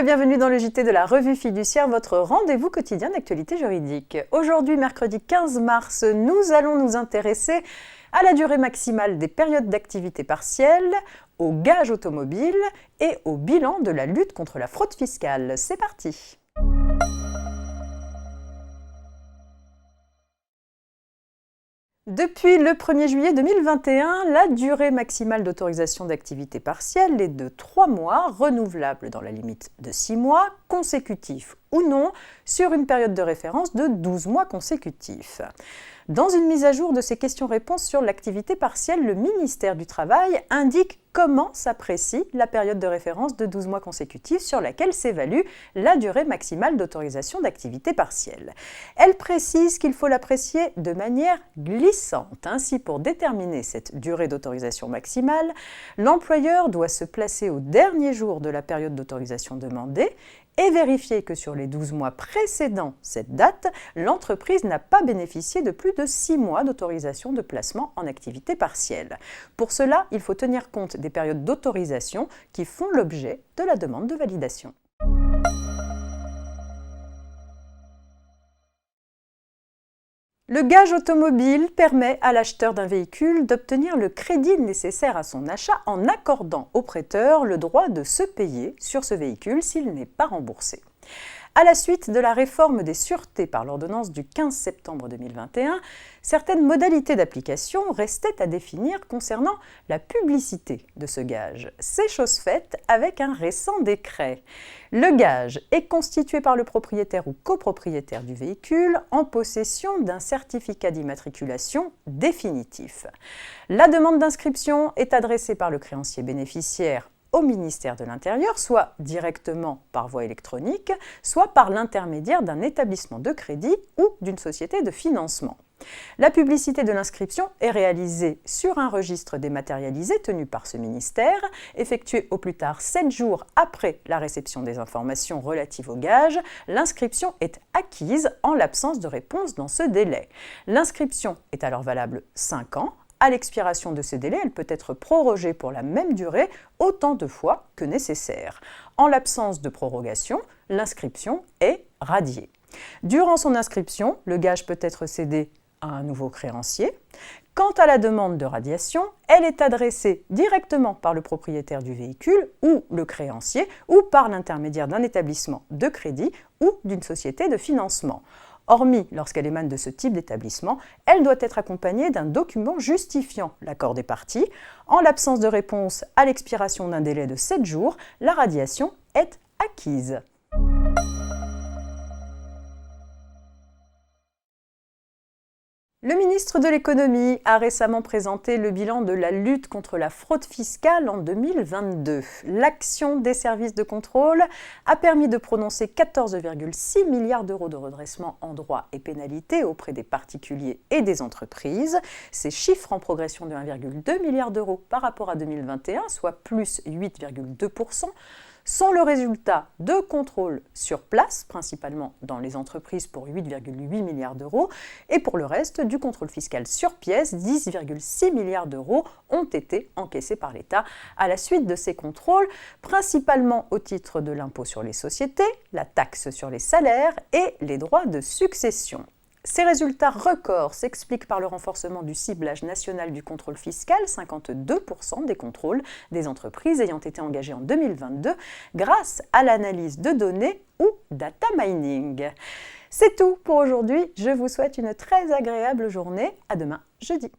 et bienvenue dans le JT de la Revue Fiduciaire, votre rendez-vous quotidien d'actualité juridique. Aujourd'hui, mercredi 15 mars, nous allons nous intéresser à la durée maximale des périodes d'activité partielle, au gage automobile et au bilan de la lutte contre la fraude fiscale. C'est parti! Depuis le 1er juillet 2021, la durée maximale d'autorisation d'activité partielle est de 3 mois, renouvelable dans la limite de 6 mois, consécutifs ou non, sur une période de référence de 12 mois consécutifs. Dans une mise à jour de ces questions-réponses sur l'activité partielle, le ministère du Travail indique comment s'apprécie la période de référence de 12 mois consécutifs sur laquelle s'évalue la durée maximale d'autorisation d'activité partielle. Elle précise qu'il faut l'apprécier de manière glissante. Ainsi, pour déterminer cette durée d'autorisation maximale, l'employeur doit se placer au dernier jour de la période d'autorisation demandée et vérifier que sur les 12 mois précédant cette date, l'entreprise n'a pas bénéficié de plus de 6 mois d'autorisation de placement en activité partielle. Pour cela, il faut tenir compte des périodes d'autorisation qui font l'objet de la demande de validation. Le gage automobile permet à l'acheteur d'un véhicule d'obtenir le crédit nécessaire à son achat en accordant au prêteur le droit de se payer sur ce véhicule s'il n'est pas remboursé. À la suite de la réforme des sûretés par l'ordonnance du 15 septembre 2021, certaines modalités d'application restaient à définir concernant la publicité de ce gage. C'est chose faite avec un récent décret. Le gage est constitué par le propriétaire ou copropriétaire du véhicule en possession d'un certificat d'immatriculation définitif. La demande d'inscription est adressée par le créancier bénéficiaire au ministère de l'Intérieur, soit directement par voie électronique, soit par l'intermédiaire d'un établissement de crédit ou d'une société de financement. La publicité de l'inscription est réalisée sur un registre dématérialisé tenu par ce ministère, effectué au plus tard 7 jours après la réception des informations relatives au gage. L'inscription est acquise en l'absence de réponse dans ce délai. L'inscription est alors valable 5 ans. À l'expiration de ces délais, elle peut être prorogée pour la même durée autant de fois que nécessaire. En l'absence de prorogation, l'inscription est radiée. Durant son inscription, le gage peut être cédé à un nouveau créancier. Quant à la demande de radiation, elle est adressée directement par le propriétaire du véhicule ou le créancier ou par l'intermédiaire d'un établissement de crédit ou d'une société de financement. Hormis lorsqu'elle émane de ce type d'établissement, elle doit être accompagnée d'un document justifiant l'accord des parties. En l'absence de réponse à l'expiration d'un délai de 7 jours, la radiation est acquise. Le ministre de l'Économie a récemment présenté le bilan de la lutte contre la fraude fiscale en 2022. L'action des services de contrôle a permis de prononcer 14,6 milliards d'euros de redressement en droits et pénalités auprès des particuliers et des entreprises. Ces chiffres en progression de 1,2 milliard d'euros par rapport à 2021, soit plus 8,2%, sont le résultat de contrôles sur place, principalement dans les entreprises pour 8,8 milliards d'euros, et pour le reste, du contrôle fiscal sur pièces, 10,6 milliards d'euros ont été encaissés par l'État à la suite de ces contrôles, principalement au titre de l'impôt sur les sociétés, la taxe sur les salaires et les droits de succession. Ces résultats records s'expliquent par le renforcement du ciblage national du contrôle fiscal, 52% des contrôles des entreprises ayant été engagés en 2022 grâce à l'analyse de données ou data mining. C'est tout pour aujourd'hui, je vous souhaite une très agréable journée, à demain jeudi.